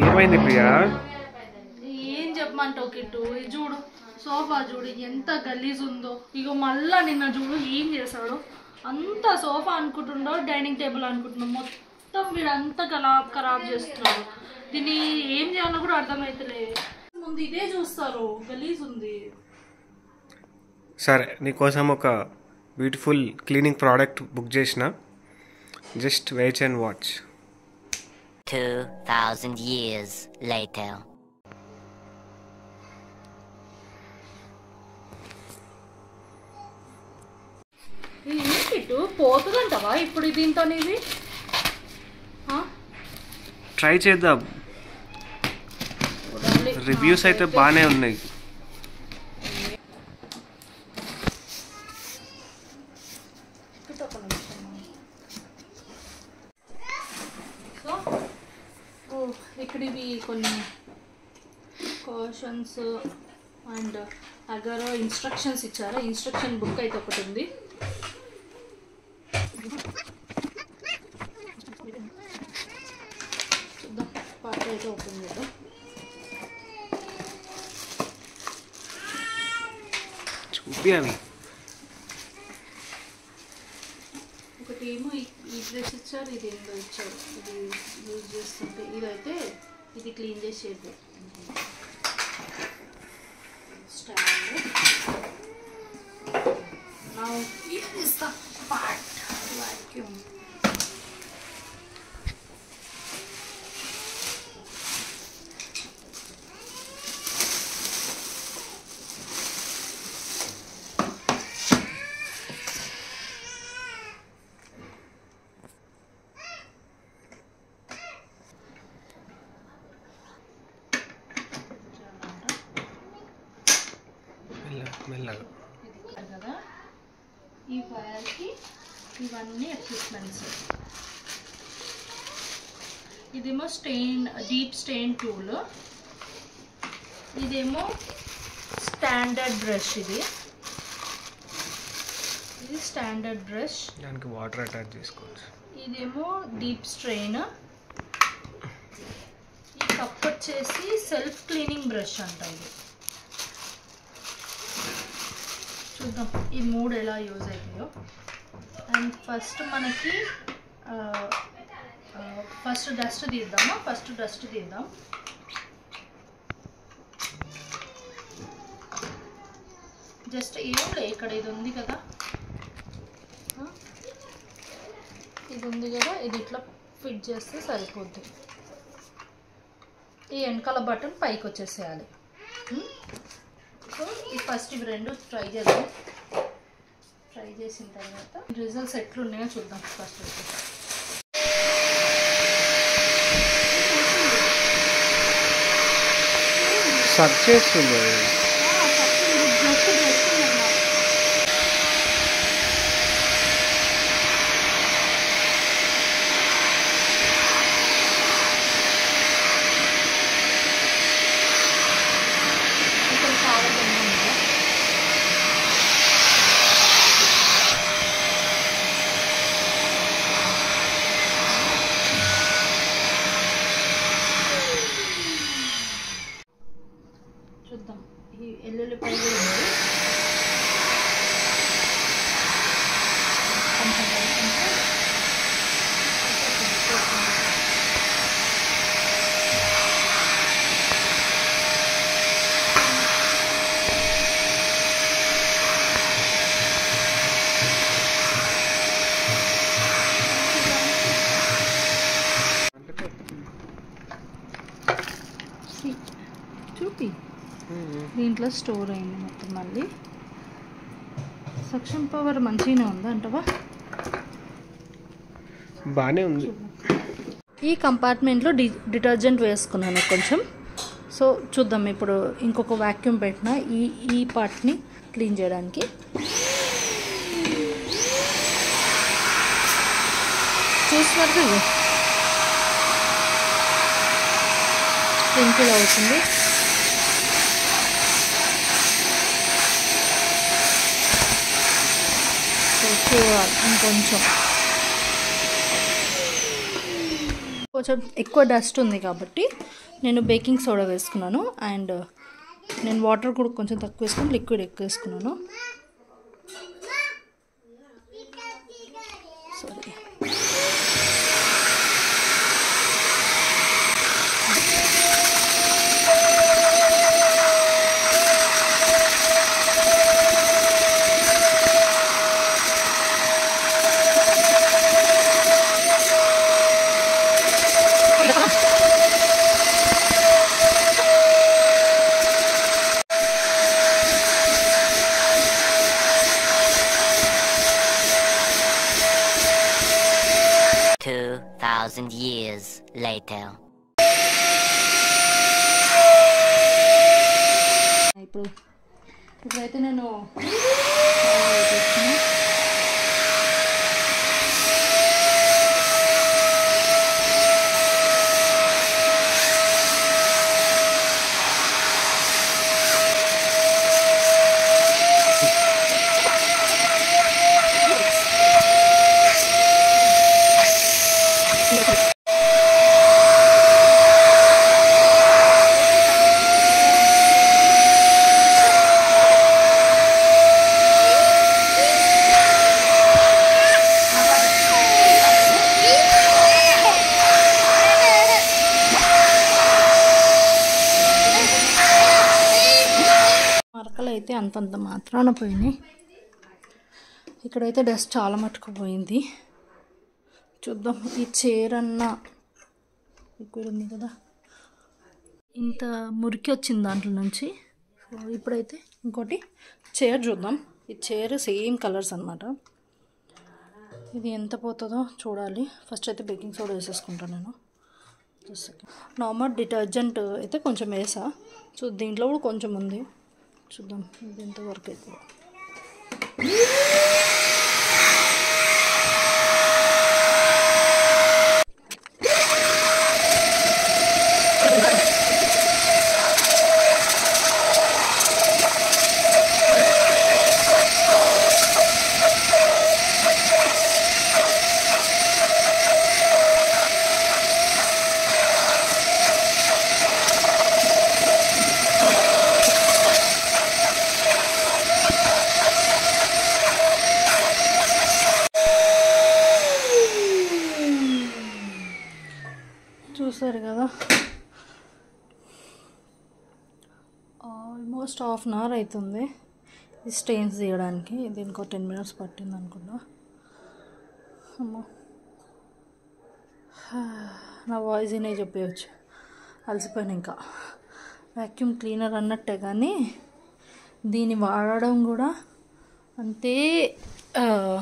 ఏమైంది ప్రియా? ఏం చెప్పమంటావు కిట్టు? చూడు సోఫా చూడు ఎంత గలీజ్ ఉందో. ఇగో మళ్ళా నిన్న చూడు ఏం చేశాడు. అంత సోఫా అనుకుంటుండో డైనింగ్ టేబుల్ అనుకుంటున్నాం, మొత్తం వీడంతా ఖరాబ్ చేస్తున్నాడు. దీన్ని ఏం చేయాలో కూడా అర్థమైతలేదు. ముందు ఇదే చూస్తారు, గలీజ్ ఉంది. సరే, నీకోసం ఒక బ్యూటిఫుల్ క్లీనింగ్ ప్రోడక్ట్ బుక్ చేసిన, just wait and watch. 2000 years later. ఏంటి పోతుందంటవా ఇప్పుడు దీంతో? ఇది ట్రై చేద్దాం. రివ్యూస్ అయితే బాగానే ఉన్నాయి. ఇక్కడ ఇవి కొన్ని కాషన్స్ అండ్ అగర్ ఇన్స్ట్రక్షన్స్ ఇచ్చారు. ఇన్స్ట్రక్షన్ బుక్ అయితే ఒకటి ఉంది. చూద్దాం, పార్ట్ అయితే ఓపెన్ చేద్దాం. చూపి అవి ఒకటి ఏమో ఈ బ్రష్ ఇచ్చారు, ఇది ఏందో ఇచ్చారు. ఇది యూజ్ చేస్తుంటే ఇదైతే ఇది క్లీన్ చేసేది stand. Now here is the part vacuum. మెల్లగా కదా ఈ ఫైర్కి ఇవన్నీ ఎక్విప్మెంట్స్. ఇదేమో డీప్ స్టెయిన్ టూల్, ఇదేమో స్టాండర్డ్ బ్రష్. ఇది స్టాండర్డ్ బ్రష్, దానికి వాటర్ అటాచ్ చేసుకోవచ్చు. ఇదేమో డీప్ స్ట్రెయిన్. ఈ కప్ వచ్చేసి సెల్ఫ్ క్లీనింగ్ బ్రష్ అంట. ఇది చూద్దాం ఈ మూడు ఎలా యూజ్ అవుతాయో. అండ్ ఫస్ట్ మనకి ఫస్ట్ డస్ట్ తీద్దామా? ఫస్ట్ డస్ట్ తీద్దాం. జస్ట్ ఏం లే, ఇక్కడ ఇది ఉంది కదా, ఇది ఉంది కదా, ఇది ఇట్లా ఫిట్ చేస్తే సరిపోద్ది. ఈ వెనకాల బటన్ పైకి వచ్చేసేయాలి. సో ఈ ఫస్ట్ ఇవి రెండు ట్రై చేద్దాం. ట్రై చేసిన తర్వాత రిజల్ట్స్ ఎట్లున్నాయో చూద్దాం. ఫస్ట్ సర్చ్ చేస్తుంది. చూద్దాం. ఈ ఎల్లుల్లిపాయలు ఉన్నాయి. చూపి దీంట్లో స్టోర్ అయింది మొత్తం. మళ్ళీ సక్షన్ పవర్ మంచిగానే ఉందా అంటవా? బాగానే ఉంది. ఈ కంపార్ట్మెంట్లో డిటర్జెంట్ వేసుకున్నాను కొంచెం. సో చూద్దాం ఇప్పుడు ఇంకొక వ్యాక్యూమ్ పెట్టిన ఈ పార్ట్ని క్లీన్ చేయడానికి. చూస్తున్నారు కదా స్ప్రింకిల్ అవుతుంది. చూడాలి ఇంకొంచెం ఎక్కువ డస్ట్ ఉంది కాబట్టి నేను బేకింగ్ సోడా వేసుకున్నాను. అండ్ నేను వాటర్ కూడా కొంచెం తక్కువ వేసుకుని లిక్విడ్ ఎక్కువ వేసుకున్నాను. సారీ. Years later. ఇప్పుడైతే నేను మరకలు అయితే అంతంత మాత్రాన పోయినాయి. ఇక్కడైతే డస్ట్ చాలా మటుకు పోయింది. చూద్దాం ఈ చైర్ అన్న లిక్విడ్ ఉంది కదా, ఇంత మురికి వచ్చింది దాంట్లో నుంచి. సో ఇప్పుడైతే ఇంకోటి చైర్ చూద్దాం. ఈ చైర్ సేమ్ కలర్స్ అనమాట. ఇది ఎంత పోతుందో చూడాలి. ఫస్ట్ అయితే బేకింగ్ సోడా వేసేసుకుంటాను నేను. నార్మల్ డిటర్జెంట్ అయితే కొంచెం వేసా. సో దీంట్లో కూడా కొంచెం ఉంది, చూద్దాం ఇది ఎంతవరకు అయితే. చూసారు కదా, ఆల్మోస్ట్ హాఫ్ అన్ అవర్ అవుతుంది ఈ స్టెయిన్స్ తీయడానికి. ఇది ఇంకో 10 minutes పట్టింది అనుకున్నా. అమ్మో, నా వాయిస్ ఇనే చెప్పేయచ్చు, అలసిపోయాను. ఇంకా వ్యాక్యూమ్ క్లీనర్ అన్నట్టే, కానీ దీన్ని వాడడం కూడా అంతే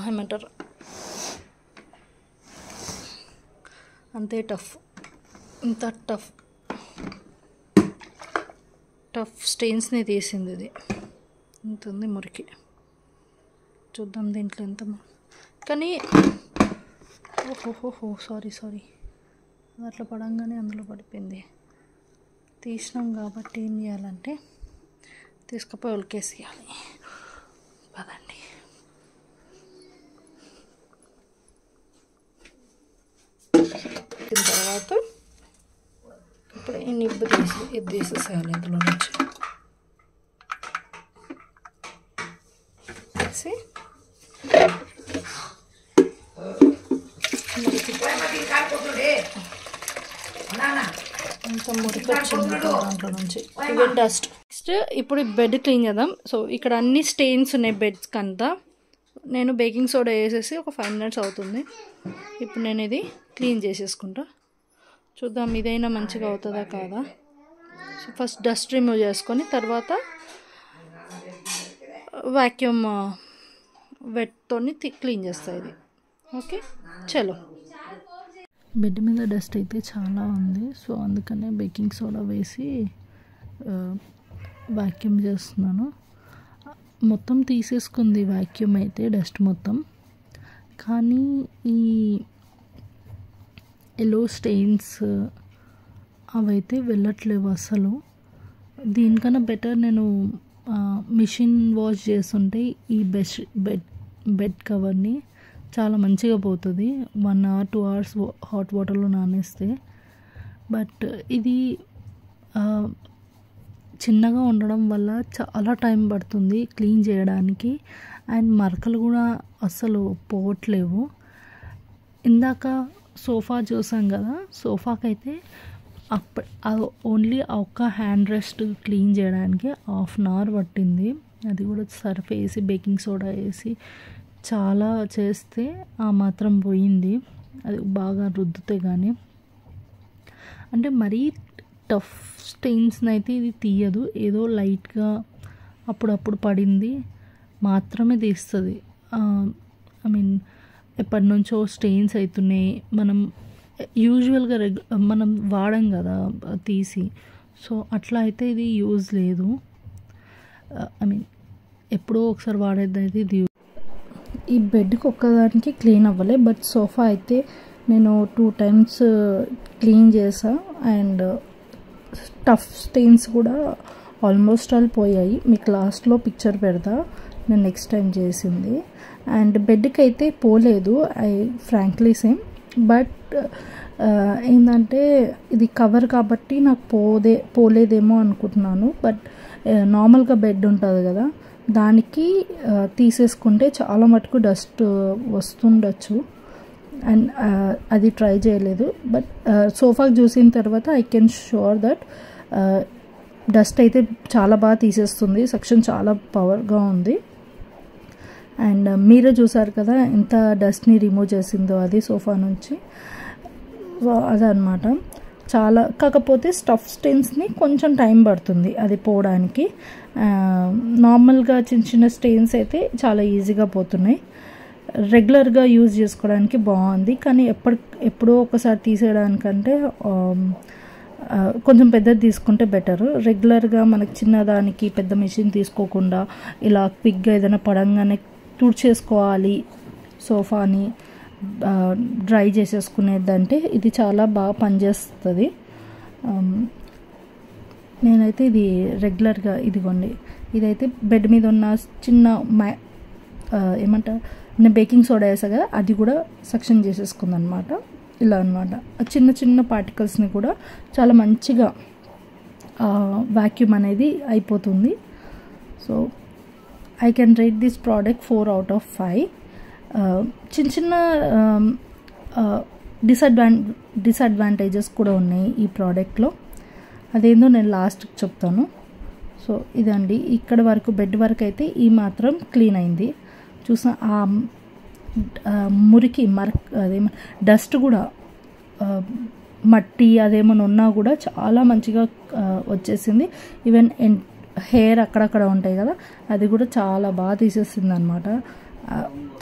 ఏమంటారు, అంతే టఫ్. ఇంత టఫ్ స్టెయిన్స్ని తీసింది ఇది. ఇంత ఉంది మురికి. చూద్దాం దీంట్లో ఎంత. కానీ ఓహోహో సారీ అట్లా పడంగానే అందులో పడిపోయింది. తీసినాం కాబట్టి ఏం చేయాలంటే తీసుకుపోయి ఉలికేసేయాలి. పదండి. తర్వాత ఇప్పుడు ఈ నిబ్బు ఇది తీసేసేయాలి ఇందులో నుంచి. తీసి అంత మురికి వచ్చింది దాంట్లో నుంచి, ఈవెన్ డస్ట్. నెక్స్ట్ ఇప్పుడు బెడ్ క్లీన్ చేద్దాం. సో ఇక్కడ అన్ని స్టెయిన్స్ ఉన్నాయి బెడ్స్కి అంతా. నేను బేకింగ్ సోడా వేసేసి ఒక 5 minutes అవుతుంది. ఇప్పుడు నేను ఇది క్లీన్ చేసేసుకుంటా. చూద్దాం ఇదైనా మంచిగా అవుతుందా కాదా. సో ఫస్ట్ డస్ట్ రిమూవ్ చేసుకొని తర్వాత వాక్యూమ్ వెట్తోని క్లీన్ చేస్తాయి ఇది. ఓకే చలో. బెడ్ మీద డస్ట్ అయితే చాలా ఉంది. సో అందుకనే బేకింగ్ సోడా వేసి వాక్యూమ్ చేస్తున్నాను. మొత్తం తీసేసుకుంది వాక్యూమ్ అయితే డస్ట్ మొత్తం. కానీ ఈ ఎల్లో స్టెయిన్స్ అవైతే వెళ్ళట్లేవు అసలు. దీనికన్నా బెటర్ నేను మిషన్ వాష్ చేస్తుంటే ఈ బెడ్ బెడ్ కవర్ని చాలా మంచిగా పోతుంది 1 hour 2 hours హాట్ వాటర్లో నానేస్తే. బట్ ఇది చిన్నగా ఉండడం వల్ల చాలా టైం పడుతుంది క్లీన్ చేయడానికి, అండ్ మరకలు కూడా అస్సలు పోవట్లేవు. ఇందాక సోఫా చూసాం కదా, సోఫాకైతే ఓన్లీ ఒక్క హ్యాండ్ రెస్ట్ క్లీన్ చేయడానికి 1/2 hour పట్టింది. అది కూడా సర్ఫ్ వేసి బేకింగ్ సోడా వేసి చాలా చేస్తే ఆ మాత్రం పోయింది. అది బాగా రుద్దితే కానీ, అంటే మరీ టఫ్ స్టెయిన్స్ని అయితే ఇది తీయదు, ఏదో లైట్గా అప్పుడప్పుడు పడింది మాత్రమే తీస్తుంది. ఐ మీన్ ఎప్పటి నుంచో స్టెయిన్స్ అవుతున్నాయి, మనం యూజువల్గా మనం వాడం కదా తీసి, సో అట్లా అయితే ఇది యూజ్ లేదు. ఐ మీన్ ఎప్పుడో ఒకసారి వాడేది అయితే ఇది. ఈ బెడ్కి ఒక్కదానికి క్లీన్ అవ్వలే, బట్ సోఫా అయితే నేను 2 times క్లీన్ చేసా, అండ్ టఫ్ స్టెయిన్స్ కూడా ఆల్మోస్ట్ ఆల్ పోయాయి. మీకు లాస్ట్లో పిక్చర్ పెడతా నేను నెక్స్ట్ టైం చేసింది. అండ్ బెడ్కి అయితే పోలేదు, ఐ ఫ్రాంక్లీ సేమ్. బట్ ఏంటంటే ఇది కవర్ కాబట్టి నాకు పోలేదేమో అనుకుంటున్నాను. బట్ నార్మల్గా బెడ్ ఉంటుంది కదా, దానికి తీసేసుకుంటే చాలా మటుకు డస్ట్ వస్తుండొచ్చు, అండ్ అది ట్రై చేయలేదు. బట్ సోఫాకి చూసిన తర్వాత I can sure that dust అయితే చాలా బాగా తీసేస్తుంది, సెక్షన్ చాలా పవర్గా ఉంది. అండ్ మీరే చూసారు కదా ఎంత డస్ట్ని రిమూవ్ చేసిందో అది సోఫా నుంచి. సో అదనమాట. చాలా కాకపోతే స్టఫ్ స్టెయిన్స్ని కొంచెం టైం పడుతుంది అది పోవడానికి. నార్మల్గా చిన్న చిన్న స్టెయిన్స్ అయితే చాలా ఈజీగా పోతున్నాయి. రెగ్యులర్గా యూజ్ చేసుకోవడానికి బాగుంది, కానీ ఎప్పుడో ఒకసారి తీసేయడానికంటే కొంచెం పెద్దది తీసుకుంటే బెటర్. రెగ్యులర్గా మనకి చిన్నదానికి పెద్ద మెషిన్ తీసుకోకుండా ఇలా క్విక్గా ఏదైనా పడంగానే తుడిచేసుకోవాలి సోఫాని, డ్రై చేసేసుకునేదంటే ఇది చాలా బాగా పనిచేస్తుంది. నేనైతే ఇది రెగ్యులర్గా ఇదిగోండి, ఇదైతే బెడ్ మీద ఉన్న చిన్న ఏమంటారు నేను బేకింగ్ సోడా వేసా కదా, అది కూడా సక్షన్ చేసేసుకుందనమాట. ఇలా అనమాట. చిన్న చిన్న పార్టికల్స్ని కూడా చాలా మంచిగా వాక్యూమ్ అనేది అయిపోతుంది. So I can rate this product 4 out of 5. చిన్న చిన్న డిసడ్వాంటేజెస్ కూడా ఉన్నాయి ఈ ప్రోడక్ట్లో, అదేందో నేను లాస్ట్కి చెప్తాను. సో ఇదండి, ఇక్కడ వరకు బెడ్ వరకు అయితే ఈ మాత్రం క్లీన్ అయింది. చూసా మురికి అదేమో డస్ట్ కూడా మట్టి అదేమన్నా ఉన్నా కూడా చాలా మంచిగా వచ్చేసింది. ఈవెన్ హెయిర్ అక్కడక్కడ ఉంటాయి కదా, అది కూడా చాలా బాగా తీసేసింది అనమాట.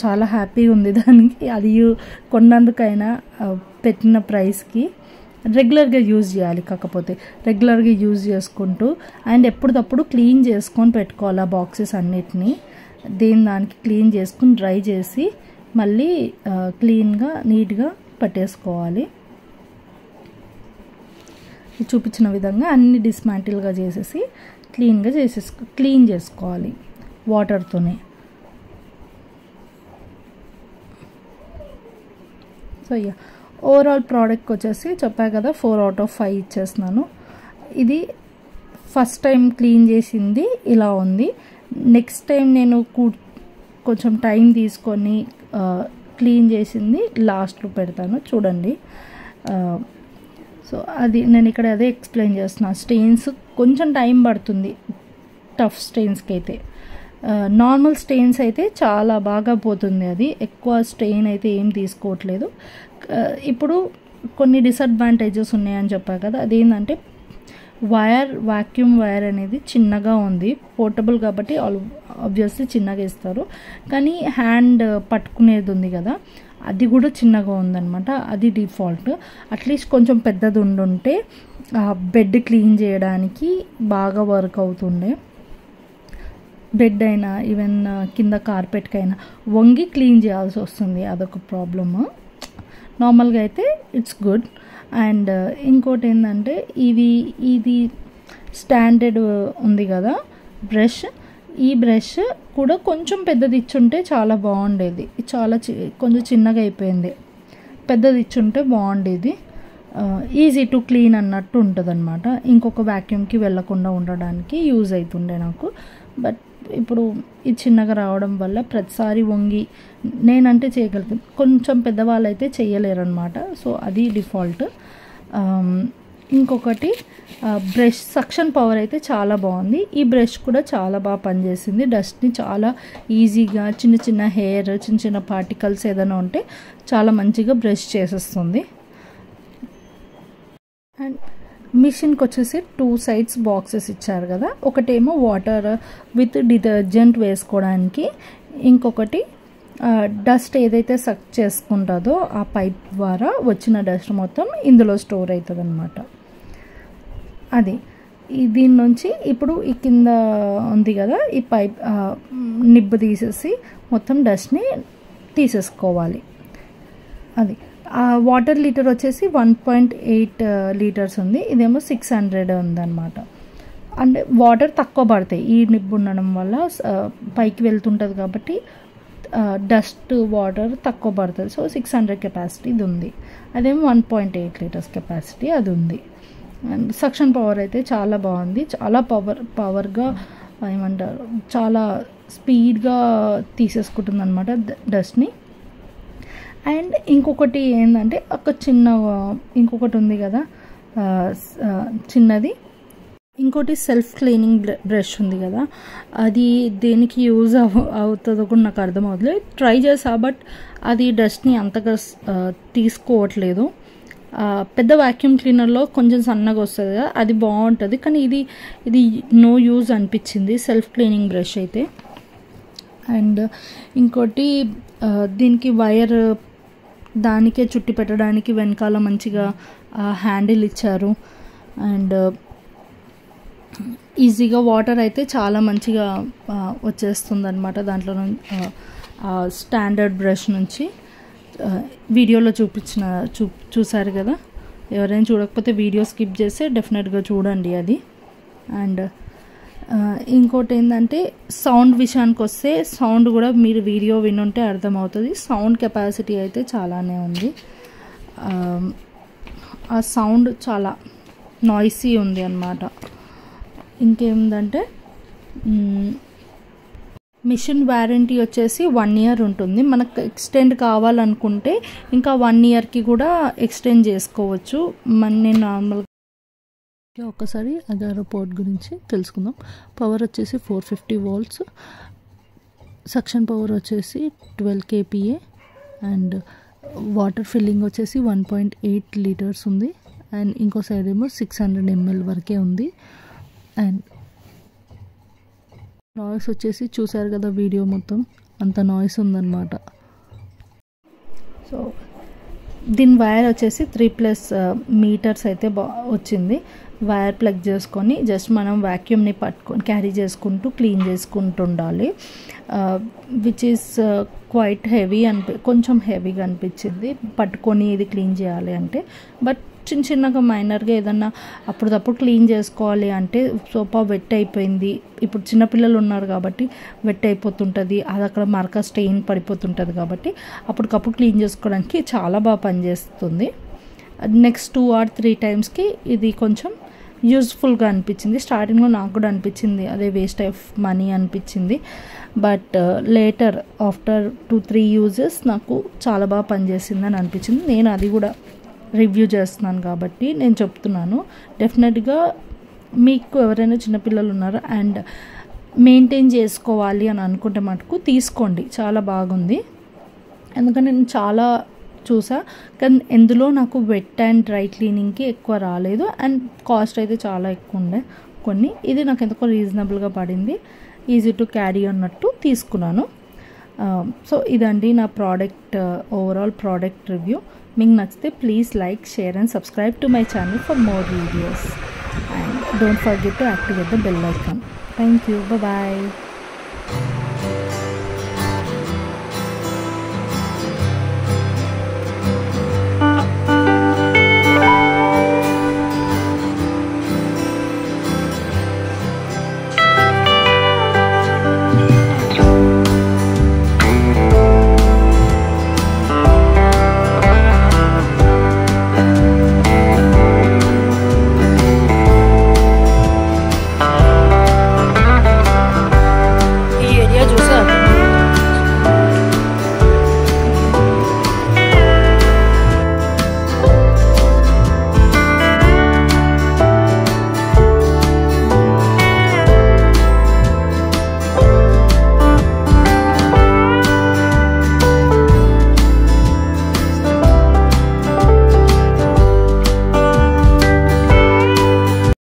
చాలా హ్యాపీగా ఉంది దానికి. అది కొన్నందుకైనా పెట్టిన ప్రైస్కి రెగ్యులర్గా యూజ్ చేయాలి, కాకపోతే రెగ్యులర్గా యూజ్ చేసుకుంటూ అండ్ ఎప్పటికప్పుడు క్లీన్ చేసుకొని పెట్టుకోవాలి ఆ బాక్సెస్ అన్నిటినీ. దానికి క్లీన్ చేసుకుని డ్రై చేసి మళ్ళీ క్లీన్గా నీట్గా పట్టేసుకోవాలి. చూపించిన విధంగా అన్ని డిస్మాంటిల్గా చేసేసి క్లీన్ చేసుకోవాలి వాటర్తోనే. సో ఓవరాల్ ప్రోడక్ట్కి వచ్చేసి చెప్పా కదా 4 out of 5 ఇచ్చేస్తున్నాను. ఇది ఫస్ట్ టైం క్లీన్ చేసింది ఇలా ఉంది. నెక్స్ట్ టైం నేను కొంచెం టైం తీసుకొని క్లీన్ చేసింది లాస్ట్లో పెడతాను చూడండి. సో అది నేను ఇక్కడ అదే ఎక్స్ప్లెయిన్ చేస్తున్నాను. స్టెయిన్స్ కొంచెం టైం పడుతుంది టఫ్ స్టెయిన్స్కి అయితే. నార్మల్ స్టెయిన్స్ అయితే చాలా బాగా పోతుంది, అది ఎక్కువ స్టెయిన్ అయితే ఏం తీసుకోవట్లేదు. ఇప్పుడు కొన్ని డిసడ్వాంటేజెస్ ఉన్నాయని చెప్పా కదా, అదేంటంటే వాక్యూమ్ వైర్ అనేది చిన్నగా ఉంది, పోర్టబుల్ కాబట్టి ఆబ్వియస్లీ చిన్నగా ఇస్తారు. కానీ హ్యాండ్ పట్టుకునేది ఉంది కదా, అది కూడా చిన్నగా ఉందన్నమాట. అది డిఫాల్ట్. అట్లీస్ట్ కొంచెం పెద్దది ఉండుంటే బెడ్ క్లీన్ చేయడానికి బాగా వర్క్ అవుతుండే. బెడ్ అయినా ఈవెన్ కింద కార్పెట్కైనా వంగి క్లీన్ చేయాల్సి వస్తుంది, అదొక ప్రాబ్లమ్. నార్మల్గా అయితే ఇట్స్ గుడ్. అండ్ ఇంకోటి ఏంటంటే ఇది స్టాండర్డ్ ఉంది కదా బ్రష్, ఈ బ్రష్ కూడా కొంచెం పెద్దది ఇచ్చుంటే చాలా బాగుండేది, చాలా కొంచెం చిన్నగా అయిపోయింది. పెద్దది ఇచ్చుంటే బాగుండేది. ఈజీ టు క్లీన్ అన్నట్టు ఉంటుంది అనమాట. ఇంకొక వ్యాక్యూమ్కి వెళ్ళకుండా ఉండడానికి యూజ్ అవుతుండే నాకు. బట్ ఇప్పుడు ఇది చిన్నగా రావడం వల్ల ప్రతిసారి వంగి నేనంటే చేయగలుగుతాను, కొంచెం పెద్దవాళ్ళు అయితే చేయలేరు అనమాట. సో అది డిఫాల్ట్. ఇంకొకటి బ్రష్ సక్షన్ పవర్ అయితే చాలా బాగుంది. ఈ బ్రష్ కూడా చాలా బాగా పనిచేసింది. డస్ట్ని చాలా ఈజీగా చిన్న చిన్న హెయిర్, చిన్న చిన్న పార్టికల్స్ ఏదైనా ఉంటే చాలా మంచిగా బ్రష్ చేసేస్తుంది. అండ్ మిషన్కి వచ్చేసి 2 సైడ్స్ బాక్సెస్ ఇచ్చారు కదా, ఒకటేమో వాటర్ విత్ డిటర్జెంట్ వేసుకోవడానికి, ఇంకొకటి డస్ట్ ఏదైతే సక్ చేసుకుంటుందో ఆ పైప్ ద్వారా వచ్చిన డస్ట్ మొత్తం ఇందులో స్టోర్ అవుతుంది అనమాట. అది దీని నుంచి ఇప్పుడు ఈ కింద ఉంది కదా ఈ పైప్ నిబ్బు తీసేసి మొత్తం డస్ట్ని తీసేసుకోవాలి. అది వాటర్ లీటర్ వచ్చేసి 1.8 లీటర్స్ ఉంది, ఇదేమో 600 ఉందన్నమాట. అంటే వాటర్ తక్కువ పడతాయి ఈ నిబ్బు ఉండడం వల్ల, పైకి వెళ్తుంటుంది కాబట్టి డస్ట్ వాటర్ తక్కువ పడుతుంది. సో 600 కెపాసిటీ ఇది ఉంది, అదేమో 1.8 లీటర్స్ కెపాసిటీ అది ఉంది. అండ్ సక్షన్ పవర్ అయితే చాలా బాగుంది, చాలా పవర్గా ఏమంటారు, చాలా స్పీడ్గా తీసేసుకుంటుంది అనమాట డస్ట్ని. అండ్ ఇంకొకటి ఏంటంటే ఒక ఇంకొకటి ఉంది కదా చిన్నది, ఇంకోటి సెల్ఫ్ క్లీనింగ్ బ్రష్ ఉంది కదా, అది దేనికి యూజ్ అవుతుందో కూడా నాకు అర్థమవుతుంది. ట్రై చేసా బట్ అది డస్ట్ని అంతగా తీసుకోవట్లేదు. పెద్ద వ్యాక్యూమ్ క్లీనర్లో కొంచెం సన్నగా వస్తుంది కదా, అది బాగుంటుంది. కానీ ఇది నో యూజ్ అనిపించింది సెల్ఫ్ క్లీనింగ్ బ్రష్ అయితే. అండ్ ఇంకోటి దీనికి వైర్ దానికే చుట్టి పెట్టడానికి వెనకాల మంచిగా హ్యాండిల్ ఇచ్చారు. అండ్ ఈజీగా వాటర్ అయితే చాలా మంచిగా వచ్చేస్తుంది అనమాట దాంట్లో స్టాండర్డ్ బ్రష్ నుంచి. వీడియోలో చూసారు కదా, ఎవరైనా చూడకపోతే వీడియో స్కిప్ చేస్తే డెఫినెట్గా చూడండి అది. అండ్ ఇంకోటి ఏంటంటే సౌండ్ విషయానికి వస్తే, సౌండ్ కూడా మీరు వీడియో వినుంటే అర్థమవుతుంది. సౌండ్ కెపాసిటీ అయితే చాలానే ఉంది. ఆ సౌండ్ చాలా నాయిసీ ఉంది అన్నమాట. ఇంకేందంటే మిషన్ వారంటీ వచ్చేసి 1 year ఉంటుంది. మనకు ఎక్స్టెండ్ కావాలనుకుంటే ఇంకా 1 yearకి కూడా ఎక్స్టెండ్ చేసుకోవచ్చు. నేను నార్మల్గా ఒకసారి అగారో పోర్ట్ గురించి తెలుసుకుందాం. పవర్ వచ్చేసి 450 volts, సక్షన్ పవర్ వచ్చేసి 12 kPa, అండ్ వాటర్ ఫిల్లింగ్ వచ్చేసి 1.8 లీటర్స్ ఉంది. అండ్ ఇంకో సైడ్ ఏమో 600 ml వరకే ఉంది. అండ్ నాయిస్ వచ్చేసి చూసారు కదా వీడియో మొత్తం, అంత నాయిస్ ఉందన్నమాట. సో దీని వైర్ వచ్చేసి 3+ మీటర్స్ అయితే వచ్చింది. వైర్ ప్లగ్ చేసుకొని జస్ట్ మనం వ్యాక్యూమ్ని పట్టుకొని క్యారీ చేసుకుంటూ క్లీన్ చేసుకుంటూ ఉండాలి. విచ్ ఈస్ క్వైట్ హెవీ కొంచెం హెవీగా అనిపించింది పట్టుకొని ఇది క్లీన్ చేయాలి అంటే. బట్ చిన్నగా మైనర్గా ఏదన్నా అప్పుడప్పుడు క్లీన్ చేసుకోవాలి అంటే, సోఫా వెట్ అయిపోయింది, ఇప్పుడు చిన్నపిల్లలు ఉన్నారు కాబట్టి వెట్ అయిపోతుంటుంది, అది అక్కడ మరక స్టెయిన్ పడిపోతుంటుంది కాబట్టి అప్పటికప్పుడు క్లీన్ చేసుకోవడానికి చాలా బాగా పనిచేస్తుంది. నెక్స్ట్ 2 or 3 టైమ్స్కి ఇది కొంచెం యూజ్ఫుల్గా అనిపించింది. స్టార్టింగ్లో నాకు కూడా అనిపించింది అదే వేస్ట్ ఆఫ్ మనీ అనిపించింది. బట్ లేటర్ ఆఫ్టర్ 2-3 యూజెస్ నాకు చాలా బాగా పనిచేసిందని అనిపించింది. నేను అది కూడా రివ్యూ చేస్తున్నాను కాబట్టి నేను చెప్తున్నాను. డెఫినెట్గా మీకు ఎవరైనా చిన్నపిల్లలు ఉన్నారు అండ్ మెయింటైన్ చేసుకోవాలి అని అనుకుంటే మటుకు తీసుకోండి, చాలా బాగుంది. ఎందుకంటే నేను చాలా చూసా కానీ ఎందులో నాకు వెట్ అండ్ డ్రై క్లీనింగ్కి ఎక్కువ రాలేదు. అండ్ కాస్ట్ అయితే చాలా ఎక్కువ ఉండే కొన్ని. ఇది నాకు ఎందుకో రీజనబుల్గా పడింది, ఈజీ టు క్యారీ అన్నట్టు తీసుకున్నాను. సో ఇదండి నా ప్రోడక్ట్ ఓవరాల్ ప్రోడక్ట్ రివ్యూ. మీకు నచ్చితే please like, share and subscribe to my channel for more videos. And don't forget to activate the bell icon. Thank you. Bye.